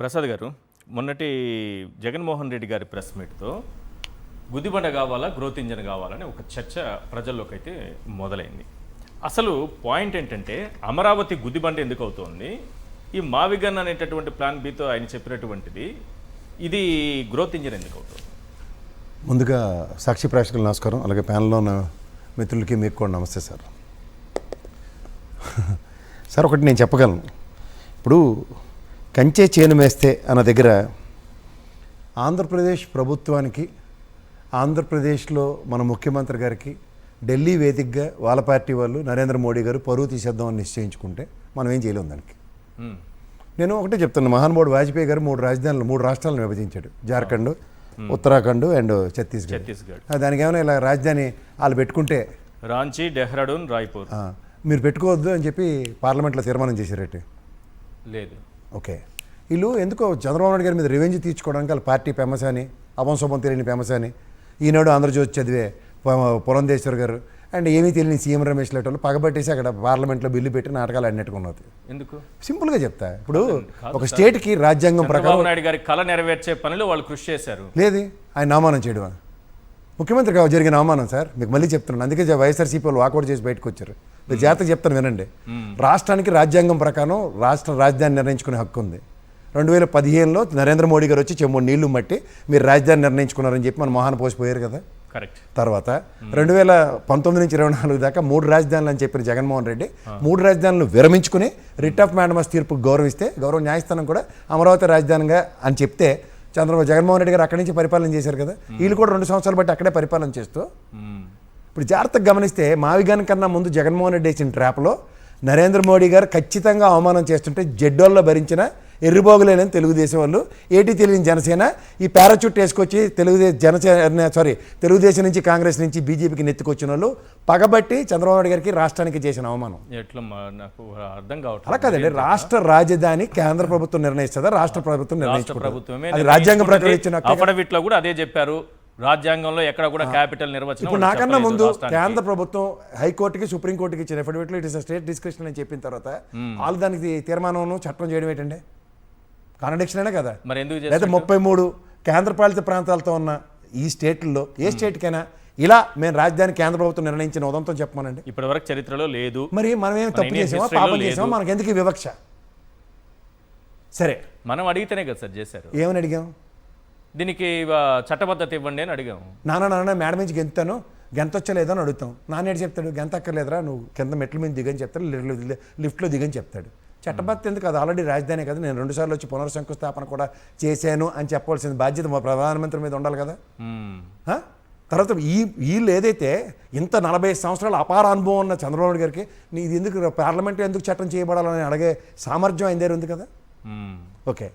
ప్రసాద్ గారు, మొన్నటి జగన్మోహన్ రెడ్డి గారి ప్రెస్ మీట్తో గుదిబండ కావాలా, గ్రోత్ ఇంజన్ కావాలని ఒక చర్చ ప్రజల్లోకి అయితే మొదలైంది. అసలు పాయింట్ ఏంటంటే అమరావతి గుదిబండ ఎందుకు అవుతోంది, ఈ మావిగన్ అనేటటువంటి ప్లాన్ బితో ఆయన చెప్పినటువంటిది ఇది గ్రోత్ ఇంజన్ ఎందుకు అవుతుంది? ముందుగా సాక్షి ప్రేక్షకులు నమస్కారం, అలాగే ప్యానల్లో ఉన్న మిత్రులకి మీకు కూడా నమస్తే సార్. సార్ ఒకటి నేను చెప్పగలను, ఇప్పుడు కంచే చేను మేస్తే అన్న దగ్గర ఆంధ్రప్రదేశ్ ప్రభుత్వానికి, ఆంధ్రప్రదేశ్లో మన ముఖ్యమంత్రి గారికి ఢిల్లీ వేదికగా వాళ్ళ పార్టీ వాళ్ళు నరేంద్ర మోడీ గారు పరువు తీసేద్దామని నిశ్చయించుకుంటే మనం ఏం చేయలేము దానికి. నేను ఒకటే చెప్తాను, మహానుభావుడు వాజ్పేయి గారు మూడు రాష్ట్రాలను విభజించాడు, జార్ఖండ్, ఉత్తరాఖండ్ అండ్ ఛత్తీస్గఢ్. దానికి ఏమైనా ఇలా రాజధాని వాళ్ళు పెట్టుకుంటే రాంచీ, డెహ్రాడూన్, రాయ్పూర్ మీరు పెట్టుకోవద్దు అని చెప్పి పార్లమెంట్లో తీర్మానం చేశారట. లేదు, ఓకే, వీళ్ళు ఎందుకో చంద్రబాబు నాయుడు గారి మీద రివెంజ్ తీర్చుకోవడానికి వాళ్ళ పార్టీ ఫేమస్ అని, అవంశోభం తెలియని ఫేమస్ అని, ఈనాడు ఆంధ్రజ్యోతి చదివే పురంధేశ్వర్ గారు అండ్ ఏమీ తెలియని సీఎం రమేష్ లాంటి వాళ్ళు పగబట్టేసి అక్కడ పార్లమెంట్లో బిల్లు పెట్టి నాటకాలు అన్నట్టుకున్నది. ఎందుకు? సింపుల్గా చెప్తా, ఇప్పుడు ఒక స్టేట్కి రాజ్యాంగం ప్రకారం నాయుడు గారి కళ నెరవేర్చే పనిలో వాళ్ళు కృషి చేశారు. లేదు, ఆయన అవమానం చేయడం ముఖ్యమంత్రి కావాలి జరిగిన అవమానం సార్. మీకు మళ్ళీ చెప్తున్నాను, అందుకే వైఎస్ఆర్సీపీ వాళ్ళు వాకౌట్ చేసి బయటకు వచ్చారు. మీరు జాగ్రత్తగా చెప్తాను వినండి. రాష్ట్రానికి రాజ్యాంగం ప్రకారం రాష్ట్ర రాజధాని నిర్ణయించుకునే హక్కు ఉంది. 2015లో నరేంద్ర మోడీ గారు వచ్చి చెమ్మూడు నీళ్లు మట్టి మీరు రాజధాని నిర్ణయించుకున్నారని చెప్పి మన మొహాన పోసిపోయారు కదా. కరెక్ట్. తర్వాత 2019 నుంచి 24 దాకా 3 రాజధానులు అని చెప్పిన జగన్మోహన్ రెడ్డి 3 రాజధానులు విరమించుకుని రిట్ ఆఫ్ మ్యాండమస్ తీర్పుకు గౌరవిస్తే గౌరవ న్యాయస్థానం కూడా అమరావతి రాజధానిగా అని చెప్తే జగన్మోహన్ రెడ్డి గారు అక్కడి నుంచి పరిపాలన చేశారు కదా. వీళ్ళు కూడా 2 సంవత్సరాలు బట్టి అక్కడే పరిపాలన చేస్తూ, ఇప్పుడు జాగ్రత్తగా గమనిస్తే మావిగాన్ కన్నా ముందు జగన్మోహన్ రెడ్డి వేసిన ట్రాప్లో నరేంద్ర మోడీ గారు ఖచ్చితంగా అవమానం చేస్తుంటే జడ్డోల్లో భరించిన ఎర్రిబోగులేని తెలుగుదేశం వాళ్ళు, ఏటీ తెలియని జనసేన ఈ పారాచూట్ వేసుకొచ్చి తెలుగుదేశం నుంచి కాంగ్రెస్ నుంచి బీజేపీకి నెత్తుకొచ్చిన వాళ్ళు పగబట్టి చంద్రబాబు నాయుడు గారికి రాష్ట్రానికి చేసిన అవమానం. ఎట్లా నాకు అర్థం కావట్లేదు. అలా కాదండి, రాష్ట్ర రాజధాని కేంద్ర ప్రభుత్వం నిర్ణయిస్తుందా, రాష్ట్ర ప్రభుత్వం ప్రభుత్వమే అది రాజ్యాంగ ప్రకారం ఇచ్చిన అఫిడవిట్లో కూడా అదే చెప్పారు. రాజ్యాంగంలో ఎక్కడ కూడా క్యాపిటల్ నిర్వచనం. ఇప్పుడు నాకన్నా ముందు కేంద్ర ప్రభుత్వం హైకోర్టుకి, సుప్రీంకోర్టుకి ఇచ్చిన అఫిడవిట్లో ఇట్ ఇస్ స్టేట్ డిస్క్రిప్షన్ అని చెప్పిన తర్వాత వాళ్ళు దానికి తీర్మానం చట్టం చేయడం ఏంటండి? కాంట్రడిక్షన్ అయినా కదా. మరి ఎందుకు లేదా 33 కేంద్రపాలిత ప్రాంతాలతో ఉన్న ఈ స్టేట్లలో ఏ స్టేట్కైనా ఇలా మేము రాజధాని కేంద్ర ప్రభుత్వం నిర్ణయించిన ఉదంతం చెప్పమనండి. ఇప్పటి వరకు చరిత్రలో లేదు. మరి మనం ఏం తప్పు చేసామా, పాపం చేసామా, మనకి ఎందుకు వివక్ష? సరే, మనం అడిగితేనే కదా సార్ చేశారు. ఏమని అడిగాం? దీనికి చట్టబద్ధత ఇవ్వండి అని అడిగాము. నాన్న మేడం నుంచి గెంతాను, గెంతొచ్చలేదో అని అడుగుతాం. నాన్నేడు చెప్తాడు, గెంత అక్కర్లేదురా, నువ్వు కింద మెట్ల మీద దిగని చెప్తాడు, లిఫ్ట్లో దిగని చెప్తాడు. చట్టబద్ధత ఎందుకు? అది ఆల్రెడీ రాజధాని కదా, నేను 2 సార్లు వచ్చి పునర్శంకుస్థాపన కూడా చేశాను అని చెప్పాల్సిన బాధ్యత మా ప్రధానమంత్రి మీద ఉండాలి కదా. తర్వాత వీళ్ళు ఏదైతే ఇంత 45 సంవత్సరాల అపార అనుభవం ఉన్న చంద్రబాబు నాయుడు గారికి ఇది ఎందుకు పార్లమెంట్లో ఎందుకు చట్టం చేయబడాలని అడిగే సామర్థ్యం ఆయన దగ్గర ఉంది కదా. ఓకే,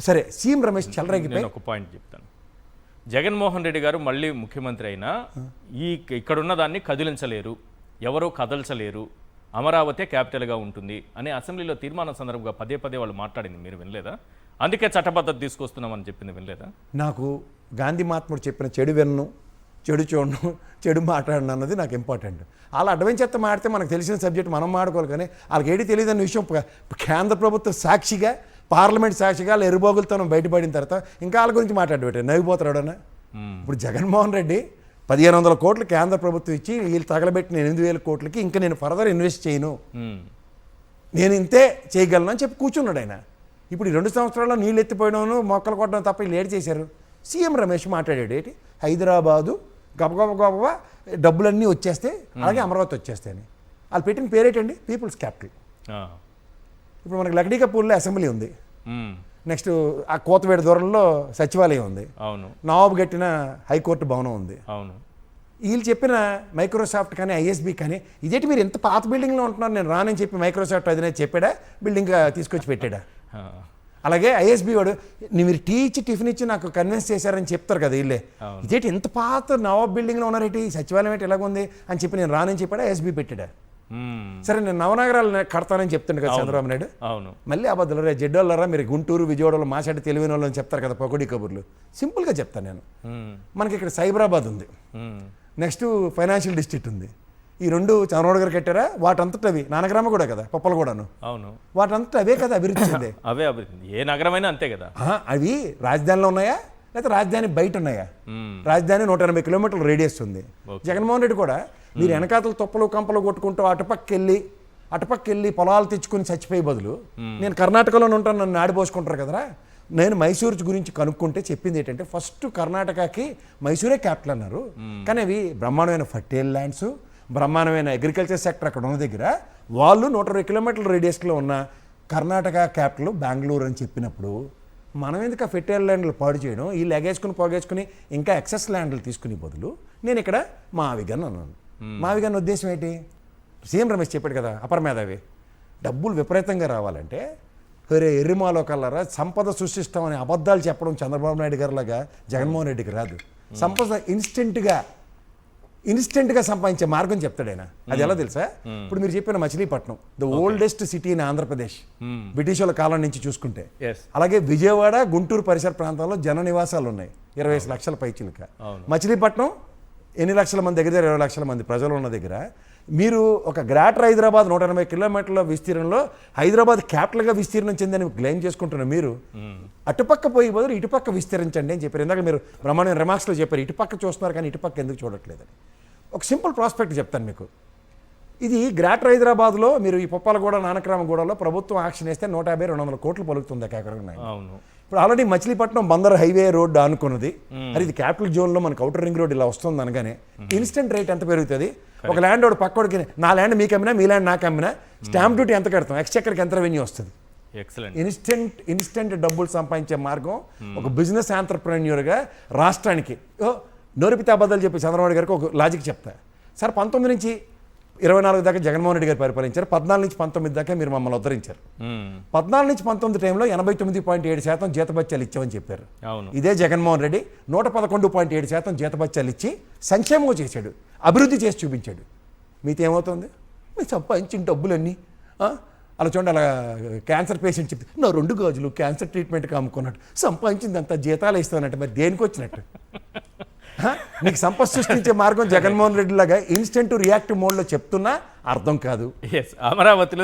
సరే, సీఎం రమేష్ చెలరేగిపోయి ఒక పాయింట్ చెప్తాను. జగన్మోహన్ రెడ్డి గారు మళ్ళీ ముఖ్యమంత్రి అయినా ఇక్కడున్న దాన్ని కదిలించలేరు, ఎవరూ కదల్చలేరు, అమరావతి క్యాపిటల్గా ఉంటుంది అని అసెంబ్లీలో తీర్మానం సందర్భంగా పదే వాళ్ళు మాట్లాడింది మీరు వినలేదా? అందుకే చట్టబద్ధత తీసుకొస్తున్నామని చెప్పింది వినలేదా? నాకు గాంధీ మహాత్ముడు చెప్పిన చెడు విన్ను, చెడు చూడను, చెడు మాట్లాడను అన్నది నాకు ఇంపార్టెంట్. అలా అడ్వెంచర్తో మాడితే మనకు తెలిసిన సబ్జెక్ట్ మనం మాడుకోవాలి, కానీ వాళ్ళకి ఏది తెలియదు అన్న విషయం కేంద్ర ప్రభుత్వం సాక్షిగా, పార్లమెంట్ సాక్షిగా వాళ్ళ ఎరుబోగులతో బయటపడిన తర్వాత ఇంకా వాళ్ళ గురించి మాట్లాడబెట్టారు, నవ్విపోతాడన్నా. ఇప్పుడు జగన్మోహన్ రెడ్డి 1500 కోట్లు కేంద్ర ప్రభుత్వం ఇచ్చి వీళ్ళు తగలబెట్టిన 8000 కోట్లకి ఇంకా నేను ఫర్దర్ ఇన్వెస్ట్ చేయను, నేను ఇంతే చేయగలను అని చెప్పి కూర్చున్నాడు ఆయన. ఇప్పుడు ఈ 2 సంవత్సరాల్లో నీళ్ళు ఎత్తిపోయడం, మొక్కలు కొట్టడం తప్ప వీళ్ళు ఏడు చేశారు? సీఎం రమేష్ మాట్లాడాడు ఏంటి, హైదరాబాదు గబగబా డబ్బులన్నీ వచ్చేస్తే అలాగే అమరావతి వచ్చేస్తాయని. వాళ్ళు పెట్టిన పేరేటండి, పీపుల్స్ క్యాపిటల్. ఇప్పుడు మనకి లక్డీకపూర్లో అసెంబ్లీ ఉంది, నెక్స్ట్ ఆ కోతవేడు దూరంలో సచివాలయం ఉంది, అవును, నవాబు కట్టిన హైకోర్టు భవనం ఉంది, అవును. వీళ్ళు చెప్పిన మైక్రోసాఫ్ట్ కానీ ఐఎస్బి కానీ ఇదేంటి మీరు ఎంత పాత బిల్డింగ్లో ఉంటున్నారు, నేను రానని చెప్పి మైక్రోసాఫ్ట్ అదినే చెప్పాడా, బిల్డింగ్ తీసుకొచ్చి పెట్టాడా? అలాగే ఐఎస్బి వాడు మీరు టీ ఇచ్చి టిఫిన్ ఇచ్చి నాకు కన్విన్స్ చేశారని చెప్తారు కదా వీళ్ళే, ఇదేంటి ఎంత పాత నవాబ్ బిల్డింగ్లో ఉన్నారేంటి, సచివాలయం ఏంటి ఎలాగుంది అని చెప్పి నేను రానని చెప్పాడా, ఐఎస్బి పెట్టాడా? సరే, నేను నవనగరాలు కడతానని చెప్తుండే కదా చంద్రబాబు నాయుడు. అవును, మళ్ళీ అబద్ధాలు రే జడ్డోళ్ళరా, మీరు గుంటూరు విజయవాడలో మాట్లాడి తెలివైన వాళ్ళు అని చెప్తారు కదా పొగడి కబుర్లు. సింపుల్గా చెప్తాను నేను, మనకి ఇక్కడ సైబరాబాద్ ఉంది, నెక్స్ట్ ఫైనాన్షియల్ డిస్ట్రిక్ట్ ఉంది, ఈ రెండు చంద్రబాబు గారు కట్టారా? వాటంతట అవి నానగ్రామ కూడా కదా, పప్పలు కూడాను. అవును, వాటంతట అవే కదా అభివృద్ధి చెందే. అవే అభివృద్ధి, ఏ నగరమైనా అంతే కదా. అవి రాజధానిలో ఉన్నాయా లేకపోతే రాజధాని బయట ఉన్నాయా? రాజధాని 180 కిలోమీటర్ల రేడియస్ ఉంది. జగన్మోహన్ రెడ్డి కూడా మీరు వెనకాతలు తొప్పలు కంపలు కొట్టుకుంటూ అటుపక్కెళ్ళి పొలాలు తెచ్చుకుని చచ్చిపోయే బదులు నేను కర్ణాటకలోనే ఉంటాను, నన్ను ఆడిపోసుకుంటారు కదరా. నేను మైసూరు గురించి కనుక్కుంటే చెప్పింది ఏంటంటే ఫస్ట్ కర్ణాటకకి మైసూరే క్యాపిటల్ అన్నారు. కానీ అవి బ్రహ్మాండమైన ఫర్టైల్ ల్యాండ్స్, బ్రహ్మాండమైన అగ్రికల్చర్ సెక్టర్ అక్కడ ఉన్న దగ్గర వాళ్ళు 120 కిలోమీటర్ల రేడియస్లో ఉన్న కర్ణాటక క్యాపిటల్ బెంగళూరు అని చెప్పినప్పుడు మనం ఎందుకు ఆ ఫెర్టైల్ ల్యాండ్లు పాడు చేయడం, ఈ పోగేసుకుని ఇంకా ఎక్సెస్ ల్యాండ్లు తీసుకునే బదులు నేను ఇక్కడ మావిగన్ అన్నాను. మావిగన్ ఉద్దేశం ఏంటి? సీఎం రమేష్ చెప్పాడు కదా, అపర మేధావి, డబ్బులు విపరీతంగా రావాలంటే ఎర్రిమాలో కల్లరా సంపద సృష్టిస్తామని అబద్ధాలు చెప్పడం చంద్రబాబు నాయుడు గారిలాగా జగన్మోహన్ రెడ్డికి రాదు. సంపద ఇన్స్టెంట్గా సంపాదించే మార్గం చెప్తాడు ఆయన. అది ఎలా తెలుసా? ఇప్పుడు మీరు చెప్పిన Machilipatnam, the oldest city in Andhra Pradesh, British వాళ్ళ కాలం నుంచి చూసుకుంటే. అలాగే విజయవాడ, గుంటూరు పరిసర ప్రాంతాల్లో జన నివాసాలు ఉన్నాయి 25 లక్షల పైచిలుక. మచిలీపట్నం ఎన్ని లక్షల మంది? దగ్గర 20 లక్షల మంది ప్రజలు ఉన్న దగ్గర మీరు ఒక గ్రేటర్ హైదరాబాద్ 180 కిలోమీటర్ల విస్తీర్ణంలో హైదరాబాద్ క్యాపిటల్గా విస్తీర్ణం చెందని క్లెయిమ్ చేసుకుంటున్నారు. మీరు అటుపక్క పోయి బదులు ఇటుపక్క విస్తరించండి అని చెప్పారు. ఇందాక మీరు బ్రహ్మాండమైన రిమార్క్స్లో చెప్పారు ఇటుపక్క చూస్తున్నారు కానీ ఇటుపక్క ఎందుకు చూడట్లేదని. ఒక సింపుల్ ప్రాస్పెక్ట్ చెప్తాను మీకు. ఇది గ్రేటర్ హైదరాబాద్లో మీరు ఈ పొప్పాలగూడ, నానక్రామగూడలో ప్రభుత్వం యాక్షన్ వేస్తే 150-200 కోట్లు పలుకుతుంది ఎకరం. ఇప్పుడు already Machilipatnam Bandar highway road అనుకున్నది. అది ఇది క్యాపిటల్ జోన్లో మనకు అవుటర్ రింగ్ రోడ్ ఇలా వస్తుంది అనగానే ఇన్స్టెంట్ రేట్ ఎంత పెరుగుతుంది? ఒక ల్యాండ్ ఒకటి పక్కోడికి, నా ల్యాండ్ మీకు అమ్మినా మీ ల్యాండ్ నాకు అమ్మినా స్టాంప్ డ్యూటీ ఎంత కడతాం, ఎక్స్చెక్కర్కి ఎంత రెవెన్యూ వస్తుంది? ఇన్స్టెంట్ డబ్బులు సంపాదించే మార్గం ఒక బిజినెస్ ఆంటర్ప్రెన్యూర్గా రాష్ట్రానికి. నోరిపితే అబద్ధాలు చెప్పి చంద్రబాబు గారికి ఒక లాజిక్ చెప్తా సార్. 19 నుంచి 24 దాకా జగన్మోహన్ రెడ్డి గారు పరిపాలించారు. 14 నుంచి 19 దాకా మీరు మమ్మల్ని ఉద్ధరించారు. 14 నుంచి 19 టైంలో 89.7% జీతభత్యాలు ఇచ్చామని చెప్పారు. ఇదే జగన్మోహన్ రెడ్డి 111.7% జీతభత్యాలు ఇచ్చి సంక్షేమం చేశాడు, అభివృద్ధి చేసి చూపించాడు. మీతో ఏమవుతుంది? మీరు సంపాదించిన డబ్బులన్నీ అలా చూడండి. అలా క్యాన్సర్ పేషెంట్ చెప్తే నా 2 గాజులు క్యాన్సర్ ట్రీట్మెంట్కి అమ్ముకున్నట్టు సంపాదించింది అంతా జీతాలు ఇస్తానంటే మరి దేనికి వచ్చినట్టు? నీకు సంపద సృష్టించే మార్గం జగన్మోహన్ రెడ్డి లాగా ఇన్స్టెంట్ రియాక్టివ్ మోడ్లో చెప్తున్నా అర్థం కాదు. అమరావతిలో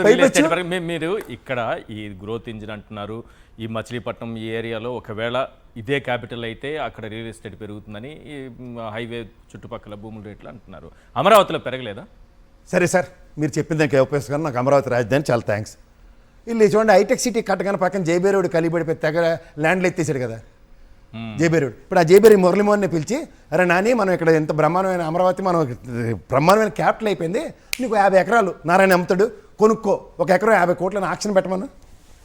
మీరు ఇక్కడ ఈ గ్రోత్ ఇంజిన్ అంటున్నారు. ఈ మచిలీపట్నం ఈ ఏరియాలో ఒకవేళ ఇదే క్యాపిటల్ అయితే అక్కడ రియల్ ఎస్టేట్ పెరుగుతుందని ఈ హైవే చుట్టుపక్కల భూముల రేట్లు అంటున్నారు. అమరావతిలో పెరగలేదా? సరే సార్, మీరు చెప్పిన దానికి ఉపయోగిస్తాను. నాకు అమరావతి రాజధాని చాలా థ్యాంక్స్. ఇల్లు చూడండి, హైటెక్ సిటీ కట్టగానే పక్కన జైబేరోడు కలిపడిపోయి తెగ ల్యాండ్లు ఎత్తేసాడు కదా జైబేరోడు. ఇప్పుడు ఆ జైబేరి మురళీమోహన్ని పిలిచి, అరే నాని మనం ఇక్కడ ఎంత బ్రహ్మాండమైన అమరావతి, మనం బ్రహ్మాండమైన క్యాపిటల్ అయిపోయింది, నీకు 50 ఎకరాలు నారాయణ అమ్ముతాడు, కొనుక్కో, 1 ఎకరం 50 కోట్లని ఆక్షన్ పెట్టమను,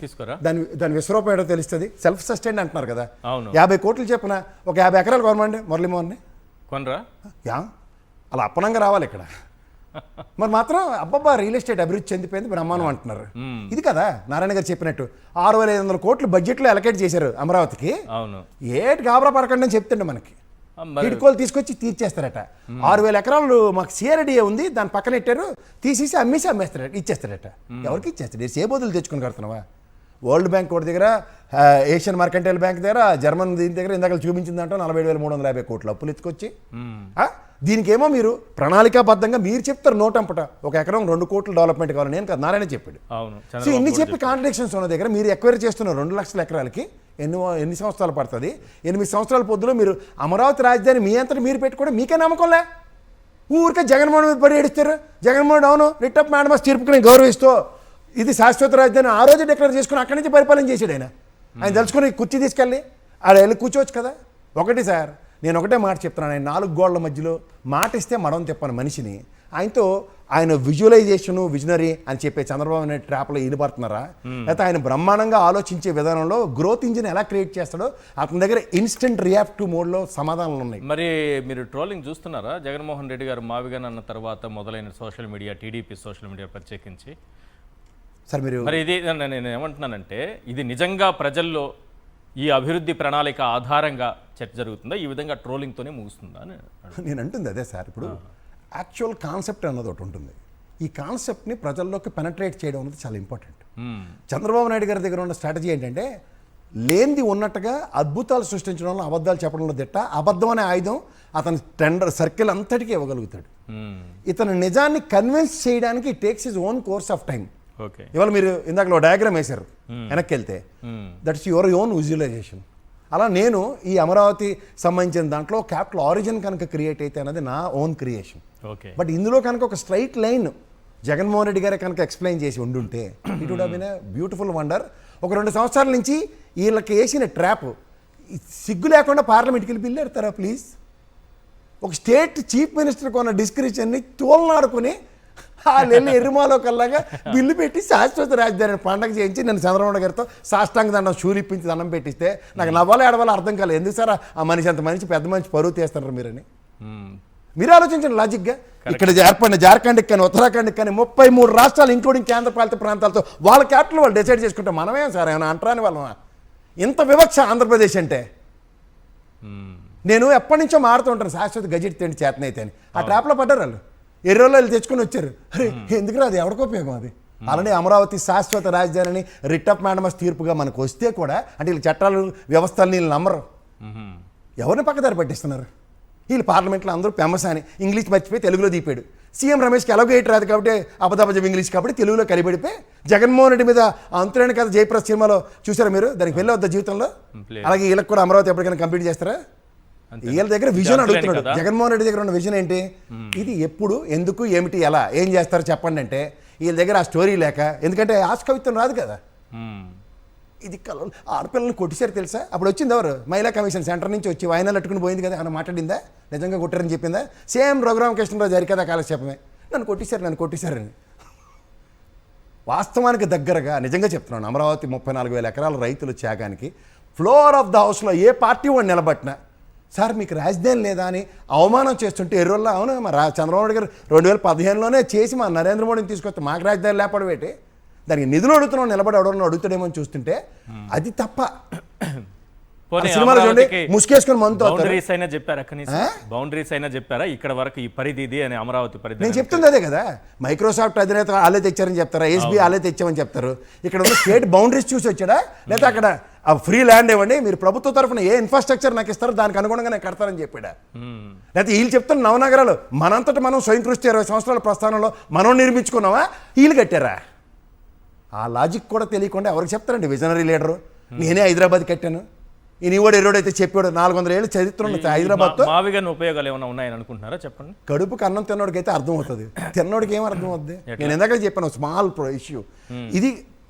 తీసుకురా. దాని విశ్వరూపం ఏడో తెలుస్తుంది. సెల్ఫ్ సస్టైన్ అంటున్నారు కదా. 50 కోట్లు చెప్పిన ఒక 50 ఎకరాలు కొనమండి మురళీమోహన్ని, కొనరా? అలా అప్పనంగా రావాలి ఇక్కడ. మరి మాత్రం అబ్బబ్బా రియల్ ఎస్టేట్ అభివృద్ధి చెందిపోయింది బ్రహ్మాండం అంటున్నారు. ఇది కదా నారాయణ గారు చెప్పినట్టు 6500 కోట్లు బడ్జెట్లో అలొకేట్ చేశారు అమరావతికి. ఏటి గాబరా పడకండి అని చెప్తుండే మనకి. హిడ్కోలు తీసుకొచ్చి తీర్చేస్తారట. 6000 ఎకరాలు మాకు సిఆర్డీఏ ఉంది, దాని పక్కన పెట్టారు, తీసేసి అమ్మేస్తారట, ఇచ్చేస్తారట. ఎవరికి ఇచ్చేస్తాడు? ఏ బోధులు తెచ్చుకుని కడుతున్నావా? వరల్డ్ బ్యాంక్ ఒకటి దగ్గర, ఏషియన్ మర్కంటైల్ బ్యాంక్ దగ్గర, జర్మన్ దీని దగ్గర ఇందాక చూపించిందంటే 47,350 కోట్లు అప్పులు ఎత్తుకొచ్చి, దీనికేమో మీరు ప్రణాళికాబద్ధంగా మీరు చెప్తారు నోటంపట 1 ఎకరం 2 కోట్లు డెవలప్మెంట్ కావాలి. నేను కదా నారాయణ చెప్పాడు. సో ఇన్ని చెప్పి కాంట్రడిక్షన్స్ ఉన్న దగ్గర మీరు ఎక్వైరీ చేస్తున్నారు 2 లక్షల ఎకరాలకి ఎన్ని సంవత్సరాలు పడుతుంది? 8 సంవత్సరాల పొద్దులో మీరు అమరావతి రాజధాని మీ అంతటా మీరు పెట్టుకోవడం మీకే నమ్మకంలే. ఊరికే జగన్మోహన్ మీద పడి ఏడుస్తారు. జగన్మోహన్ అవును రిట్ ఆఫ్ మ్యాడమస్ తీర్పుకు నేను గౌరవిస్తూ ఇది శాశ్వత రాజధాని ఆ రోజు డిక్లేర్ చేసుకుని అక్కడి నుంచి పరిపాలన చేశాడు ఆయన తెలుసుకుని కుర్చీ తీసుకెళ్ళి ఆడ వెళ్ళి కూర్చోవచ్చు కదా. ఒకటి సార్, నేను ఒకటే మాట చెప్తున్నాను, ఆయన 4 గోళ్ల మధ్యలో మాట ఇస్తే మడం తిప్పని మనిషిని ఆయనతో ఆయన విజువలైజేషను విజనరీ అని చెప్పే చంద్రబాబు నాయుడు ట్రాప్లో ఈనపడుతున్నారా, లేకపోతే ఆయన బ్రహ్మాండంగా ఆలోచించే విధానంలో గ్రోత్ ఇంజిన్ ఎలా క్రియేట్ చేస్తాడో అతని దగ్గర ఇన్స్టెంట్ రియాక్టివ్ మోడ్లో సమాధానాలు ఉన్నాయి. మరి మీరు ట్రోలింగ్ చూస్తున్నారా? జగన్మోహన్ రెడ్డి గారు మావిగన్ అన్న తర్వాత మొదలైన social media, TDP social media ప్రత్యేకించి సార్ మీరు మరి ఇది నేను ఏమంటున్నానంటే ఇది నిజంగా ప్రజల్లో ఈ అభివృద్ధి ప్రణాళిక ఆధారంగా చర్చ జరుగుతుందా, ఈ విధంగా ట్రోలింగ్తోనే ముగుస్తుందా అని నేను అంటుంది అదే సార్. ఇప్పుడు యాక్చువల్ కాన్సెప్ట్ అన్నది ఒకటి ఉంటుంది. ఈ కాన్సెప్ట్ని ప్రజల్లోకి పెనట్రేట్ చేయడం అనేది చాలా ఇంపార్టెంట్. చంద్రబాబు నాయుడు గారి దగ్గర ఉన్న స్ట్రాటజీ ఏంటంటే లేనిది ఉన్నట్టుగా అద్భుతాలు సృష్టించడంలో అబద్ధాలు చెప్పడంలో దిట్ట. అబద్ధం అనే ఆయుధం అతని టెండర్ సర్కిల్ అంతటికీ ఇవ్వగలుగుతాడు. ఇతను నిజాన్ని కన్విన్స్ చేయడానికి takes his own course of time. Okay, ఇవాళ మీరు ఇందాక డయాగ్రామ్ వేశారు వెనక్కి వెళ్తే, దట్స్ యువర్ ఓన్ విజువలైజేషన్. అలా నేను ఈ అమరావతి సంబంధించిన దాంట్లో క్యాపిటల్ ఆరిజిన్ కనుక క్రియేట్ అయితే అన్నది నా ఓన్ క్రియేషన్. ఓకే, బట్ ఇందులో కనుక ఒక స్ట్రైట్ లైన్ జగన్మోహన్ రెడ్డి గారే కనుక ఎక్స్ప్లెయిన్ చేసి ఉండుంటే it would have been a beautiful wonder. ఒక 2 సంవత్సరాల నుంచి వీళ్ళకి వేసిన ట్రాప్, సిగ్గు లేకుండా పార్లమెంట్కి వెళ్ళి బిల్లు ఎడతారా ప్లీజ్? ఒక స్టేట్ చీఫ్ మినిస్టర్ కొన్న డిస్క్రిప్షన్ని తోలనాడుకుని వాళ్ళు వెళ్ళి ఎర్రిమాలో కల్లాగా బిల్లు పెట్టి శాశ్వత రాజధాని పండగ చేయించి నేను చంద్రబాబు గారితో సాష్టాంగ దండం షూరిప్పించి దండం పెట్టిస్తే నాకు నవ్వాలో ఏడవాలో అర్థం కాలేదు. ఎందుకు సార్ ఆ మనిషి అంత మనిషి పెద్ద మనిషి పరువు తీస్తున్నారు మీరని. మీరు ఆలోచించండి లాజిక్గా. ఇక్కడ ఏర్పడిన జార్ఖండ్కి కానీ ఉత్తరాఖండ్కి కానీ 33 రాష్ట్రాలు ఇంక్లూడింగ్ కేంద్రపాలిత ప్రాంతాలతో వాళ్ళ క్యాపిటల్ వాళ్ళు డిసైడ్ చేసుకుంటే మనమేం సార్ ఏమైనా అంటరాని వాళ్ళమా? ఇంత వివక్ష ఆంధ్రప్రదేశ్ అంటే. నేను ఎప్పటి నుంచో మారుతూ ఉంటాను శాశ్వత గజెట్ తిండి చేతనైతే అని. ఆ ట్రాప్లో పడ్డారు వాళ్ళు. ఎర్రోళ్ళు వెళ్ళి తెచ్చుకొని వచ్చారు. అరే ఎందుకు అది ఎవరికి ఉపయోగం అది? అలానే అమరావతి శాశ్వత రాజధానిని రిట్ ఆఫ్ మ్యాండమస్ తీర్పుగా మనకు వస్తే కూడా అంటే వీళ్ళు చట్టాలు వ్యవస్థలు వీళ్ళు నమ్మరు. ఎవరిని పక్కదారి పట్టిస్తున్నారు వీళ్ళు? పార్లమెంట్లో అందరూ ఫేమస్ అని ఇంగ్లీష్ మర్చిపోయి తెలుగులో దీపాడు. సీఎం రమేష్కి ఎలాగో ఎయిట్ రాదు కాబట్టి అబద్ధబద్ధం ఇంగ్లీష్ కాబట్టి తెలుగులో కలిపడిపోయి జగన్మోహన్ రెడ్డి మీద అంతులేని కథ జయప్రద సినిమాలో చూసారా మీరు? దానికి వెళ్ళవద్ద జీవితంలో. అలాగే వీళ్ళకి కూడా అమరావతి ఎప్పటికైనా కంప్లీట్ చేస్తారా? వీళ్ళ దగ్గర విజన్ అడుగుతున్నాడు. జగన్మోహన్ రెడ్డి దగ్గర ఉన్న విజన్ ఏంటి? ఇది ఎప్పుడు, ఎందుకు, ఏమిటి, ఎలా, ఏం చేస్తారో చెప్పండి అంటే వీళ్ళ దగ్గర ఆ స్టోరీ లేక, ఎందుకంటే ఆశకవిత్వం రాదు కదా. ఇది ఆడపిల్లల్ని కొట్టిసారు తెలుసా? అప్పుడు వచ్చింది ఎవరు? మహిళా కమిషన్ సెంటర్ నుంచి వచ్చి వాయినాలు అట్టుకుని పోయింది కదా. అని మాట్లాడిందా? నిజంగా కొట్టారని చెప్పిందా? సేమ్ రఘురామకృష్ణరావు జరిగి కదా కాలక్షేపమే. నన్ను కొట్టిశారని. వాస్తవానికి దగ్గరగా నిజంగా చెప్తున్నాను, అమరావతి 34,000 ఎకరాల రైతుల త్యాగానికి ఫ్లోర్ ఆఫ్ ద హౌస్లో ఏ పార్టీ వాడు నిలబట్టినా సార్ మీకు రాజధాని లేదా అని అవమానం చేస్తుంటే ఎర్రోళ్ళ అవును మా చంద్రబాబు నాయుడు గారు 2015లోనే చేసి మా నరేంద్ర మోడీని తీసుకొస్తే మాకు రాజధాని లేపడం ఏంటి? దానికి నిధులు అడుగుతున్నాం, నిలబడి ఎవడన్నా అడుగుతాడేమో అని చూస్తుంటే అది తప్ప. సినిమాలు చూడండి, ముసుకేసుకుని మనతో బౌండరీస్ అయినా చెప్పారా? కనీసం బౌండరీస్ అయినా చెప్పారా? ఇక్కడ వరకు ఈ పరిధి ఇది అని అమరావతి పరిధి. నేను చెప్తుంది అదే కదా. మైక్రోసాఫ్ట్ అధినేత వాళ్ళే తెచ్చారని చెప్తారా? ఎస్బీ వాళ్ళే తెచ్చామని చెప్తారు. ఇక్కడ ఉన్న స్టేట్ బౌండరీస్ చూసి వచ్చాడా? లేదా అక్కడ ఆ ఫ్రీ ల్యాండ్ ఇవ్వండి, మీరు ప్రభుత్వ తరఫున ఏ ఇన్ఫ్రాస్ట్రక్చర్ నాకు ఇస్తారో దానికి అనుగుణంగా నేను కడతారని చెప్పాడా? లేకపోతే వీళ్ళు చెప్తున్న నవనగరాలు మనంతటా మనం స్వయం కృషి 20 సంవత్సరాల ప్రస్థానంలో మనం నిర్మించుకున్నామా? వీళ్ళు కట్టారా? ఆ లాజిక్ కూడా తెలియకుండా ఎవరికి చెప్తారండి విజనరీ లీడరు? నేనే హైదరాబాద్ కట్టాను, ఈయనవాడు ఎరుడైతే చెప్పాడు. 400 ఏళ్ళు చరిత్ర ఉన్న హైదరాబాద్తో మావిగా ఉపయోగాలు ఏమైనా ఉన్నాయని అనుకుంటున్నారా? చెప్పండి. కడుపుకి అన్నం తిన్నోడికి అయితే అర్థమవుతుంది, తిన్నోడికి ఏం అర్థం అవుతుంది? నేను ఇందాక చెప్పాను స్మాల్ ఇష్యూ ఇది.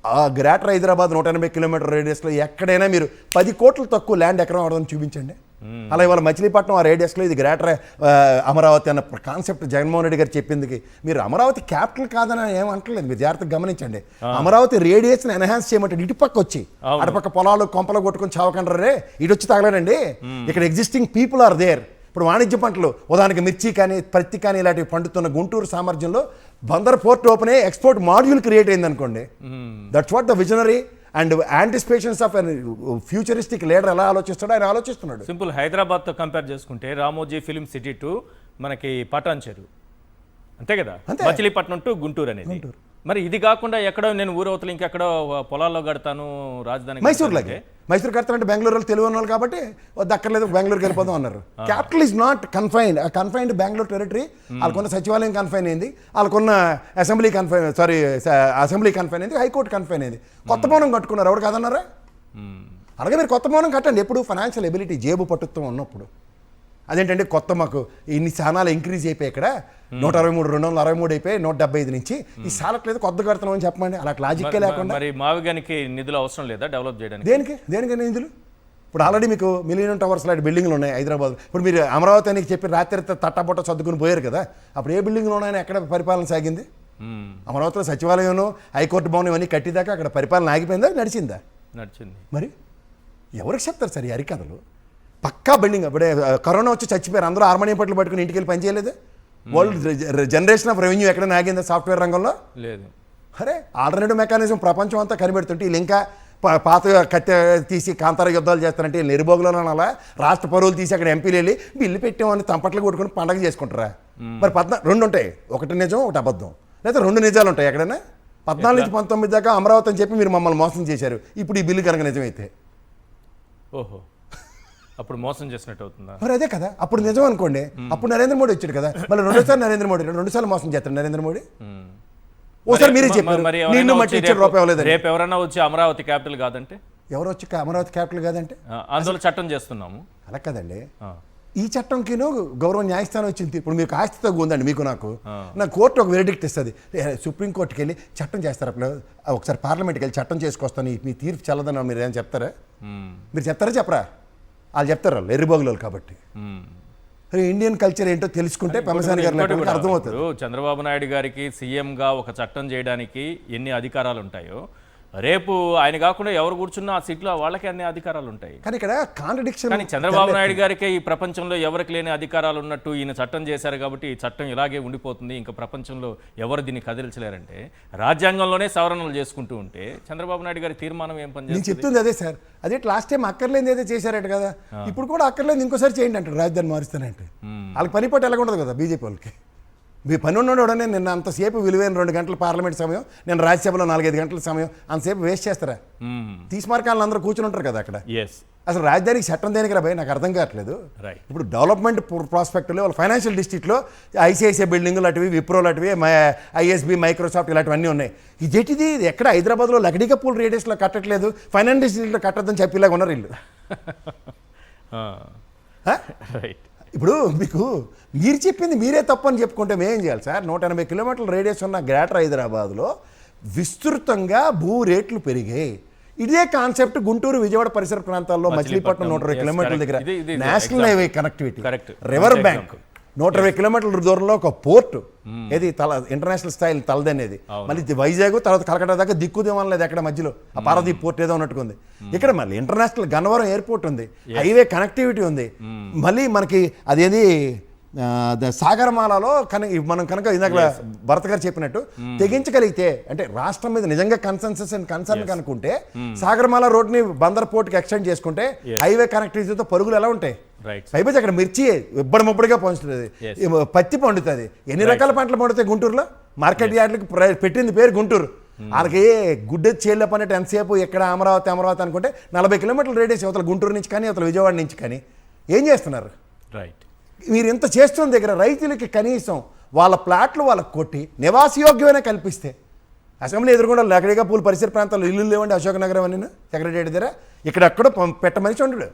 గ్రేటర్ హైదరాబాద్ 180 కిలోమీటర్ రేడియస్లో ఎక్కడైనా మీరు 10 కోట్లు తక్కువ ల్యాండ్ ఎకరం అవడం చూపించండి. అలా ఇవాళ మచిలీపట్నం ఆ రేడియస్లో ఇది గ్రేటర్ అమరావతి అన్న కాన్సెప్ట్ జగన్మోహన్ రెడ్డి గారు చెప్పింది. మీరు అమరావతి క్యాపిటల్ కాదని ఏమంటలేదు, మీరు జాగ్రత్తగా గమనించండి. అమరావతి రేడియస్ని ఎన్హాన్స్ చేయమంటే ఇటుపక్క వచ్చి అటుపక్క పొలాలు కొంపలు కొట్టుకొని చావకండ్రే, ఇటు వచ్చి తగలడండి. ఇక్కడ ఎగ్జిస్టింగ్ పీపుల్ ఆర్ దేర్. ఇప్పుడు వాణిజ్య పంటలు ఉదాహరణకి మిర్చి కానీ పత్తి కానీ ఇలాంటివి పండుతున్న గుంటూరు సామర్థ్యంలో బందర్ పోర్ట్ ఓపెన్ అయ్యి ఎక్స్పోర్ట్ మాడ్యూల్ క్రియేట్ అయింది అనుకోండి. That's what the visionary and anticipations of futuristic leader ఎలా ఆలోచిస్తాడో ఆయన ఆలోచిస్తున్నాడు. సింపుల్ హైదరాబాద్తో కంపేర్ చేసుకుంటే రామోజీ ఫిలిం సిటీ టు మనకి పటాన్ చెరు అంతే కదా, మచిలీపట్నం టు గుంటూరు అనేది. మరి ఇది కాకుండా ఎక్కడో నేను ఊరవతలు ఇంకెక్కడో పొలాల్లో కడతాను రాజధాని మైసూర్లాగే. మైసూరు కడతానంటే బెంగళూరులో తెలివి ఉన్న వాళ్ళు కాబట్టి దక్కర్లేదు బెంగళూరుకి వెళ్ళిపోదాం అన్నారు. Capital is not confined. Confined Bengaluru territory. వాళ్ళకున్న సచివాలయం కన్ఫైన్ అయింది, వాళ్ళకున్న అసెంబ్లీ కన్ఫైన్ అయింది, హైకోర్టు కన్ఫైన్ అయింది. కొత్త భవనం కట్టుకున్నారు, ఎవరు కాదన్నారా? అలాగే మీరు కొత్త భవనం కట్టండి ఎప్పుడు ఫైనాన్షియల్ ఎబిలిటీ జేబు పట్టుత్వం ఉన్నప్పుడు. అదేంటంటే కొత్త మాకు ఇన్ని స్థానాలు ఇంక్రీజ్ అయిపోయి ఇక్కడ 163 263 అయిపోయి 175 నుంచి ఈ సాలట్లేదు కొత్త కడతాం అని చెప్పండి. అలా లాజిక్కే లేకుండా మరి మావిగానికి నిధులు అవసరం లేదా డెవలప్ చేయడానికి? దేనికి నిధులు? ఇప్పుడు ఆల్రెడీ మీకు మిలియన్ టవర్స్ లాంటి బిల్డింగ్లు ఉన్నాయి హైదరాబాద్. ఇప్పుడు మీరు అమరావతి అని చెప్పి రాత్రి తట్టబొట్ట సర్దుకుని పోయారు కదా, అప్పుడు ఏ బిల్డింగ్లు ఉన్నాయని ఎక్కడ పరిపాలన సాగింది? అమరావతిలో సచివాలయం హైకోర్టు భవనం ఇవన్నీ కట్టిదాకా అక్కడ పరిపాలన ఆగిపోయిందా నడిచిందా? నడిచింది. మరి ఎవరికి చెప్తారు సార్ ఈ అరికథలు? పక్కా బిల్డింగ్. అప్పుడే కరోనా వచ్చి చచ్చిపోయారు అందరూ, హార్మోనియం పట్లు పట్టుకుని ఇంటికి వెళ్ళి పనిచేయలేదు. వరల్డ్ జనరేషన్ ఆఫ్ రెవెన్యూ ఎక్కడైనా ఆగిందా సాఫ్ట్వేర్ రంగంలో? లేదు. అరే ఆల్టర్నేటివ్ మెకానిజం ప్రపంచం అంతా కనిపెడుతుంటే వీళ్ళు ఇంకా పాత కట్టె తీసి కాంతార యుద్ధాలు చేస్తారంటే వీళ్ళు నిర్భోగులను అలా రాష్ట్ర పరువులు తీసి అక్కడ ఎంపీలు వెళ్ళి బిల్లు పెట్టామని తంపట్లు కొట్టుకుని పండగ చేసుకుంటారా? మరి 2 ఉంటాయి, ఒకటి నిజం ఒకటి అబద్ధం, లేదా 2 నిజాలు ఉంటాయి ఎక్కడైనా. 14 నుంచి 19 దాకా అమరావతి అని చెప్పి మీరు మమ్మల్ని మోసం చేశారు. ఇప్పుడు ఈ బిల్లు కనుక నిజమైతే ఓహో, అప్పుడు మోసం చేసినట్టు అవుతుందా? మరి అదే కదా, అప్పుడు నిజం అనుకోండి. అప్పుడు నరేంద్ర మోడీ వచ్చాడు కదా, మళ్ళీ రెండోసారి నరేంద్ర మోడీ రెండుసార్లు మోసం చేస్తాడు నరేంద్ర మోడీ. ఓసారి మీరే చెప్పారు మరి నీళ్లు మట్టి ఇచ్చాడు, రూపాయి ఇవ్వలేదు. రేపు ఎవరన్నా వచ్చి అమరావతి క్యాపిటల్ కాదంటే, ఎవరు వచ్చి అమరావతి క్యాపిటల్ కాదంటే అందులో చట్టం చేస్తున్నాము అలా కదండి. ఈ చట్టంకిను గౌరవ న్యాయస్థానం వచ్చింది. ఇప్పుడు మీకు ఆస్తి తగ్గు ఉందండి, మీకు నాకు కోర్టు ఒక వెరిడిక్ట్ ఇస్తుంది. సుప్రీంకోర్టుకి వెళ్ళి చట్టం చేస్తారు, అప్పుడు ఒకసారి పార్లమెంట్కి వెళ్ళి చట్టం చేసుకొస్తాను, మీ తీర్పు చల్లదని మీరు ఏమైనా చెప్తారా? మీరు చెప్తారా చెప్పరా? వాళ్ళు చెప్తారు, వాళ్ళు ఎర్రిబోగులు కాబట్టి. ఇండియన్ కల్చర్ ఏంటో తెలుసుకుంటే పెమ్మసాని గారు అర్థమవుతుంది. చంద్రబాబు నాయుడు గారికి సీఎంగా ఒక చట్టం చేయడానికి ఎన్ని అధికారాలు ఉంటాయో, రేపు ఆయన కాకుండా ఎవరు కూర్చున్నా ఆ సీట్లో వాళ్ళకి అన్ని అధికారాలు ఉంటాయి. కానీ ఇక్కడ కాంట్రడిక్షన్. కానీ చంద్రబాబు నాయుడు గారికి ఈ ప్రపంచంలో ఎవరికి లేని అధికారాలు ఉన్నట్టు ఈయన చట్టం చేశారు కాబట్టి ఈ చట్టం ఇలాగే ఉండిపోతుంది, ఇంకా ప్రపంచంలో ఎవరు దీన్ని కదిలించలేరంటే, రాజ్యాంగంలోనే సవరణలు చేసుకుంటూ ఉంటే చంద్రబాబు నాయుడు గారి తీర్మానం ఏం పని నేను చెప్తుంది అదే సార్. అదే లాస్ట్ టైం అక్కర్లేని ఏదో చేశారట కదా, ఇప్పుడు కూడా అక్కర్లేదు ఇంకోసారి చేయండి అంటారు, రాజధాని మారుస్తానంటే. వాళ్ళకి పని పట్టు ఎలా ఉండదు కదా బీజేపీ వాళ్ళకి. మీ పని ఉన్నోడనే నిన్న అంతసేపు విలువైన 2 గంటల పార్లమెంట్ సమయం, నేను రాజ్యసభలో 4-5 గంటల సమయం అంతసేపు వేస్ట్ చేస్తారా? తీసుమార్కాలను అందరూ కూర్చుని ఉంటారు కదా అక్కడ. అసలు రాజధానికి చట్టం దేనికి రా భయ్, నాకు అర్థం కావట్లేదు. ఇప్పుడు డెవలప్మెంట్ ప్రాస్పెక్ట్లో వాళ్ళ ఫైనాన్షియల్ డిస్ట్రిక్ట్లో ఐసిఐసిఐ బిల్డింగ్ లాంటివి, విప్రో లాంటివి, ఐఎస్బి, మైక్రోసాఫ్ట్ ఇలాంటివన్నీ ఉన్నాయి. ఇదేంటిది, ఇది ఎక్కడ హైదరాబాద్లో లకడీకా పూల్ రేడియస్లో కట్టట్లేదు, ఫైనాన్స్ డిస్ట్రిక్ట్లో కట్టద్దని చెప్పేలాగా ఉన్నారు వీళ్ళు. ఇప్పుడు మీకు మీరు చెప్పింది మీరే తప్పని చెప్పుకుంటే మేమేం చేయాలి సార్? 180 కిలోమీటర్ల రేడియస్ ఉన్న గ్రేటర్ హైదరాబాద్లో విస్తృతంగా భూ రేట్లు పెరిగాయి. ఇదే కాన్సెప్ట్ గుంటూరు, విజయవాడ పరిసర ప్రాంతాల్లో మచిలీపట్నం 120 కిలోమీటర్ల దగ్గర national highway connectivity, river bank 120 కిలోమీటర్ల దూరంలో ఒక పోర్టు, ఏది ఇంటర్నేషనల్ స్థాయి తలదనేది, మళ్ళీ వైజాగ్ తర్వాత కలకట్టా దాకా దిక్కుదేమో లేదు ఎక్కడ మధ్యలో ఆ పారదీప్ పోర్ట్ ఏదో ఉన్నట్టుకుంది. ఇక్కడ మళ్ళీ ఇంటర్నేషనల్ గన్నవరం ఎయిర్పోర్ట్ ఉంది, హైవే కనెక్టివిటీ ఉంది. మళ్ళీ మనకి అదేది సాగరమాలలో మనం కనుక ఇందాక భరత్ గారు చెప్పినట్టు తెగించగలిగితే, అంటే రాష్ట్రం మీద నిజంగా కన్సెన్సస్ అండ్ కన్సర్న్ కనుకుంటే సాగరమాల రోడ్ని బందర్ పోర్ట్కి ఎక్స్టెండ్ చేసుకుంటే హైవే కనెక్టివిటీతో పరుగులు ఎలా ఉంటాయి? పైపోతే అక్కడ మిర్చి ఇబ్బడి పంచుతుంది, పత్తి పండుతుంది. ఎన్ని రకాల పంటలు పండుతాయి గుంటూరులో? మార్కెట్ యార్డ్లకు పెట్టింది పేరు గుంటూరు. వాళ్ళకి గుడ్డె చేళ్ళ పన్నట్టు ఎంతసేపు ఎక్కడ అమరావతి అమరావతి అనుకుంటే 40 కిలోమీటర్ల రేడియస్ అవతల గుంటూరు నుంచి కానీ అవతల విజయవాడ నుంచి కానీ ఏం చేస్తున్నారు? మీరు ఇంత చేస్తున్న దగ్గర రైతులకి కనీసం వాళ్ళ ప్లాట్లు వాళ్ళకి కొట్టి నివాసయోగ్యమైన కల్పిస్తే, అసెంబ్లీ ఎదురుకుండా లకడీకా పూల్ పరిసర ప్రాంతాల్లో ఇల్లు లేవండి, అశోక్ నగరం అని సెక్రటరీ దగ్గర ఇక్కడెక్కడ పెట్టమనిషి ఉండడు.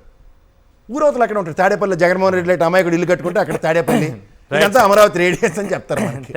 ఊరవతలు అక్కడ ఉంటాడు, తాడేపల్లి జగన్మోహన్ రెడ్డి లాంటి అమాయకుడు ఇల్లు కట్టుకుంటే అక్కడ తాడేపల్లి, ఇదంతా అమరావతి రేడియస్ అని చెప్తారు మనకి.